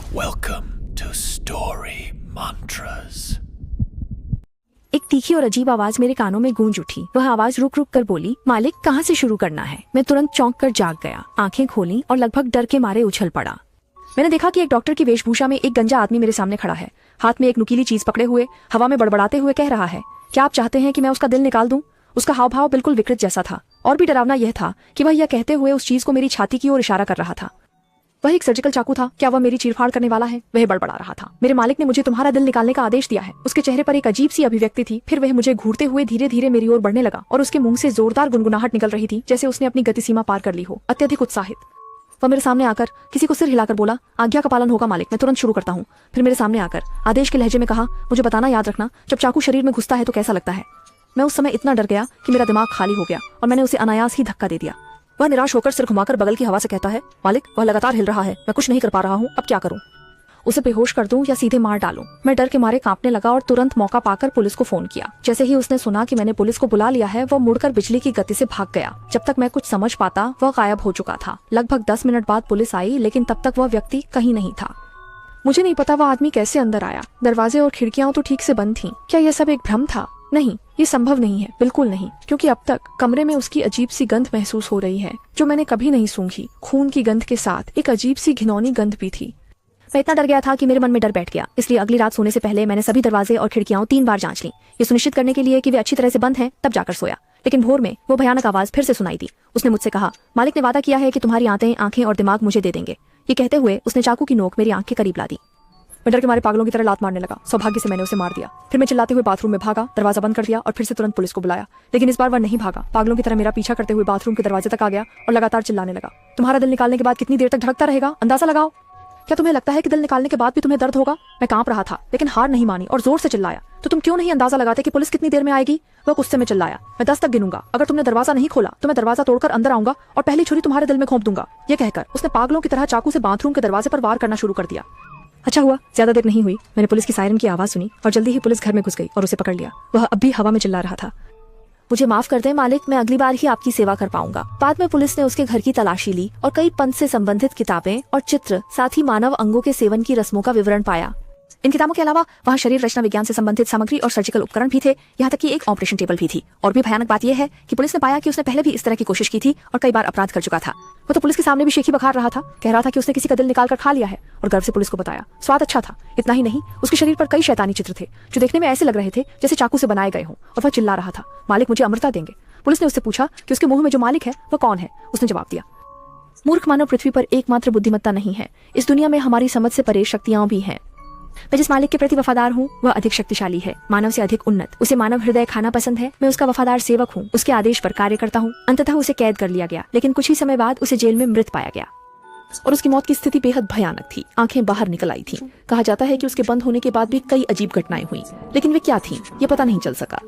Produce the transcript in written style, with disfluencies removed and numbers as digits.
Welcome to Story Mantras. एक तीखी और अजीब आवाज मेरे कानों में गूंज उठी। वह आवाज रुक रुक कर बोली, मालिक कहाँ से शुरू करना है। मैं तुरंत चौंक कर जाग गया, आंखें खोली और लगभग डर के मारे उछल पड़ा। मैंने देखा कि एक डॉक्टर की वेशभूषा में एक गंजा आदमी मेरे सामने खड़ा है, हाथ में एक नुकीली चीज पकड़े हुए हवा में बड़बड़ाते हुए कह रहा है, क्या आप चाहते हैं कि मैं उसका दिल निकाल दूं। उसका हाव भाव बिल्कुल विकृत जैसा था, और भी डरावना यह था कि वह यह कहते हुए उस चीज को मेरी छाती की ओर इशारा कर रहा था। वह एक सर्जिकल चाकू था। क्या वह मेरी चीरफाड़ करने वाला है। वह बड़बड़ा रहा था, मेरे मालिक ने मुझे तुम्हारा दिल निकालने का आदेश दिया है। उसके चेहरे पर एक अजीब सी अभिव्यक्ति थी। फिर वह मुझे घूरते हुए धीरे धीरे मेरी ओर बढ़ने लगा और उसके मुंह से जोरदार गुनगुनाहट निकल रही थी, जैसे उसने अपनी गति सीमा पार कर ली हो। अत्यधिक उत्साहित वह मेरे सामने आकर किसी को सिर हिलाकर बोला, आज्ञा का पालन होगा मालिक, मैं तुरंत शुरू करता हूँ। फिर मेरे सामने आकर आदेश के लहजे में कहा, मुझे बताना याद रखना, जब चाकू शरीर में घुसता है तो कैसा लगता है। मैं उस समय इतना डर गया कि मेरा दिमाग खाली हो गया और मैंने उसे अनायास ही धक्का दे दिया। वह निराश होकर सिर घुमाकर बगल की हवा से कहता है, मालिक वह लगातार हिल रहा है, मैं कुछ नहीं कर पा रहा हूँ, अब क्या करूँ। उसे बेहोश कर दूं या सीधे मार डालूं। मैं डर के मारे कांपने लगा और तुरंत मौका पाकर पुलिस को फोन किया। जैसे ही उसने सुना कि मैंने पुलिस को बुला लिया है, वह मुड़कर बिजली की गति से भाग गया। जब तक मैं कुछ समझ पाता वह गायब हो चुका था। लगभग 10 मिनट बाद पुलिस आई, लेकिन तब तक वह व्यक्ति कहीं नहीं था। मुझे नहीं पता वह आदमी कैसे अंदर आया। दरवाजे और खिड़कियां तो ठीक से बंद थीं। क्या यह सब एक भ्रम था? नहीं, ये संभव नहीं है, बिल्कुल नहीं, क्योंकि अब तक कमरे में उसकी अजीब सी गंध महसूस हो रही है, जो मैंने कभी नहीं सूंघी। खून की गंध के साथ एक अजीब सी घिनौनी गंध भी थी। मैं इतना डर गया था कि मेरे मन में डर बैठ गया। इसलिए अगली रात सोने से पहले मैंने सभी दरवाजे और खिड़कियां 3 बार जांच ली, ये सुनिश्चित करने के लिए कि वे अच्छी तरह से बंद हैं, तब जाकर सोया। लेकिन भोर में वो भयानक आवाज फिर से सुनाई दी। उसने मुझसे कहा, मालिक ने वादा किया है कि तुम्हारी आंखें और दिमाग मुझे दे देंगे। ये कहते हुए उसने चाकू की नोक मेरी आंख के करीब ला दी। मैं डर के मारे पागलों की तरह लात मारने लगा। सौभाग्य से मैंने उसे मार दिया। फिर मैं चिल्लाते हुए बाथरूम में भागा, दरवाजा बंद कर दिया और फिर से तुरंत पुलिस को बुलाया। लेकिन इस बार वह नहीं भागा, पागलों की तरह मेरा पीछा करते हुए बाथरूम के दरवाजे तक आ गया और लगातार चिल्लाने लगा, तुम्हारा दिल निकालने के बाद कितनी देर तक धड़कता रहेगा, अंदाजा लगाओ। क्या तुम्हें लगता है कि दिल निकालने के बाद भी तुम्हें दर्द होगा। मैं कांप रहा था, लेकिन हार नहीं मानी और जोर से चिल्लाया, तो तुम क्यों नहीं अंदाजा लगाते कि पुलिस कितनी देर में आएगी। वह गुस्से में चिल्लाया, मैं 10 तक गिनूंगा, अगर तुमने दरवाजा नहीं खोला तो मैं दरवाजा तोड़कर अंदर आऊंगा और पहली छुरी तुम्हारे दिल में घोंप दूंगा। यह कहकर उसने पागलों की तरह चाकू से बाथरूम के दरवाजे पर वार करना शुरू कर दिया। अच्छा हुआ ज्यादा देर नहीं हुई, मैंने पुलिस की सायरन की आवाज सुनी और जल्दी ही पुलिस घर में घुस गई और उसे पकड़ लिया। वह अब भी हवा में चिल्ला रहा था, मुझे माफ कर दें मालिक, मैं अगली बार ही आपकी सेवा कर पाऊंगा। बाद में पुलिस ने उसके घर की तलाशी ली और कई पंथ से संबंधित किताबें और चित्र, साथ ही मानव अंगों के सेवन की रस्मों का विवरण पाया। इन किताबों के अलावा वहाँ शरीर रचना विज्ञान से संबंधित सामग्री और सर्जिकल उपकरण भी थे। यहाँ तक कि एक ऑपरेशन टेबल भी थी। और भी भयानक बात यह है कि पुलिस ने पाया कि उसने पहले भी इस तरह की कोशिश की थी और कई बार अपराध कर चुका था। वो तो पुलिस के सामने भी शेखी बखार रहा था, कह रहा था कि उसने किसी का दिल निकाल कर खा लिया है और गर्व से पुलिस को बताया। स्वाद अच्छा था। इतना ही नहीं, उसके शरीर पर कई शैतानी चित्र थे जो देखने में ऐसे लग रहे थे जैसे चाकू से बनाए गए हों, और वह चिल्ला रहा था, मालिक मुझे अमृता देंगे। पुलिस ने उससे पूछा कि उसके मुंह में जो मालिक है वह कौन है। उसने जवाब दिया, मूर्ख मानव पृथ्वी पर एकमात्र बुद्धिमत्ता नहीं है, इस दुनिया में हमारी समझ से परे शक्तियां भी हैं। मैं जिस मालिक के प्रति वफादार हूँ वह अधिक शक्तिशाली है, मानव से अधिक उन्नत। उसे मानव हृदय खाना पसंद है। मैं उसका वफादार सेवक हूँ, उसके आदेश पर कार्य करता हूँ। अंततः उसे कैद कर लिया गया, लेकिन कुछ ही समय बाद उसे जेल में मृत पाया गया और उसकी मौत की स्थिति बेहद भयानक थी। आंखें बाहर निकल आई थीं। कहा जाता है कि उसके बंद होने के बाद भी कई अजीब घटनाएं हुई, लेकिन वे क्या थीं ये पता नहीं चल सका।